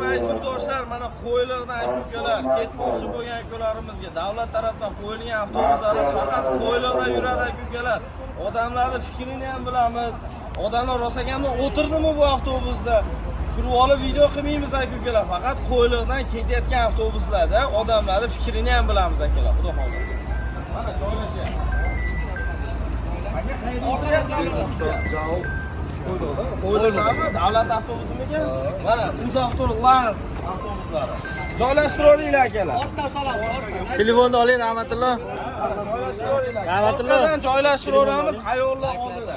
aziz yurtdoshlar, mana Qo'yliqdan aka-ukalar, ketmoqchi bo'lgan akalarimizga davlat tarafdan qo'yilgan avtobuslarimiz faqat Qo'yliqda yuradi aka-ukalar. Odamlarning fikrini ham bilamiz. Odamlar rosaganmi o'tirdimi bu avtobusda? Turib olib video qilmaymiz aka-ukalar. Faqat Qo'yliqdan ketayotgan avtobuslarda odamlarning fikrini ham bilamiz akalar. Xudo xohlasa. Mana joylashyapti. Aka qayerda? Qo'yliqdami? Davlat avtobusimiga? Mana UzAvtoLans avtobuslari. Joylashtiravering akalar. Ortdan solamiz, ortdan. Telefonni oling, rahmatulloh. Rahmatulloh. Joylashtiravamiz hayollar oldida.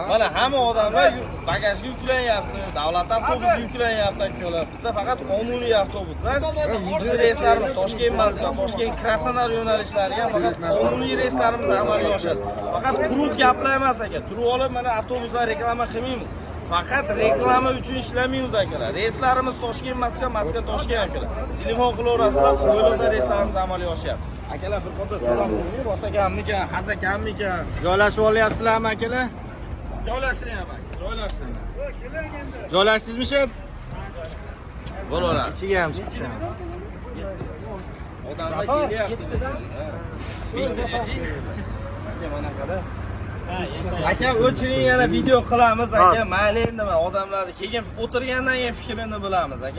Mana hamma odamlar bagajga yuklanyapti, davlat avtobusi yuklanyapti akalar. Bizda faqat qonuniy avtobuslar. Biz reyslarimiz Toshkent Moskva, Toshkent Krasnodar yo'nalishlariga faqat qonuniy reyslarimiz amalga oshadi. Faqat quruq gaplar emas aka. Turib olib mana avtobuslar reklama qilmaymiz. Faqat reklama uchun ishlamaymiz akalar. Reyslarimiz Toshkent Moskva, Moskva Toshkent akalar. Telefon qilaverasizlar, Qo'yliqda reyslarimiz amalga oshyapti. Akalar bir qator salom qo'ying, rosakanmikan, hasakanmikan. Joylashib olyapsizlarmi akalar? Joylashtiryapman, joylashtiring. Joylashdingizmi shep? Bo'laveradi. Ichiga ham chiqdi shu. Odamlar kelyapti. 5 ta dedi. Aka mana qara. Aka o'chiring, yana video qilamiz aka. Mayli endi odamlarni keyin o'tirgandan keyin fikrini bilamiz aka.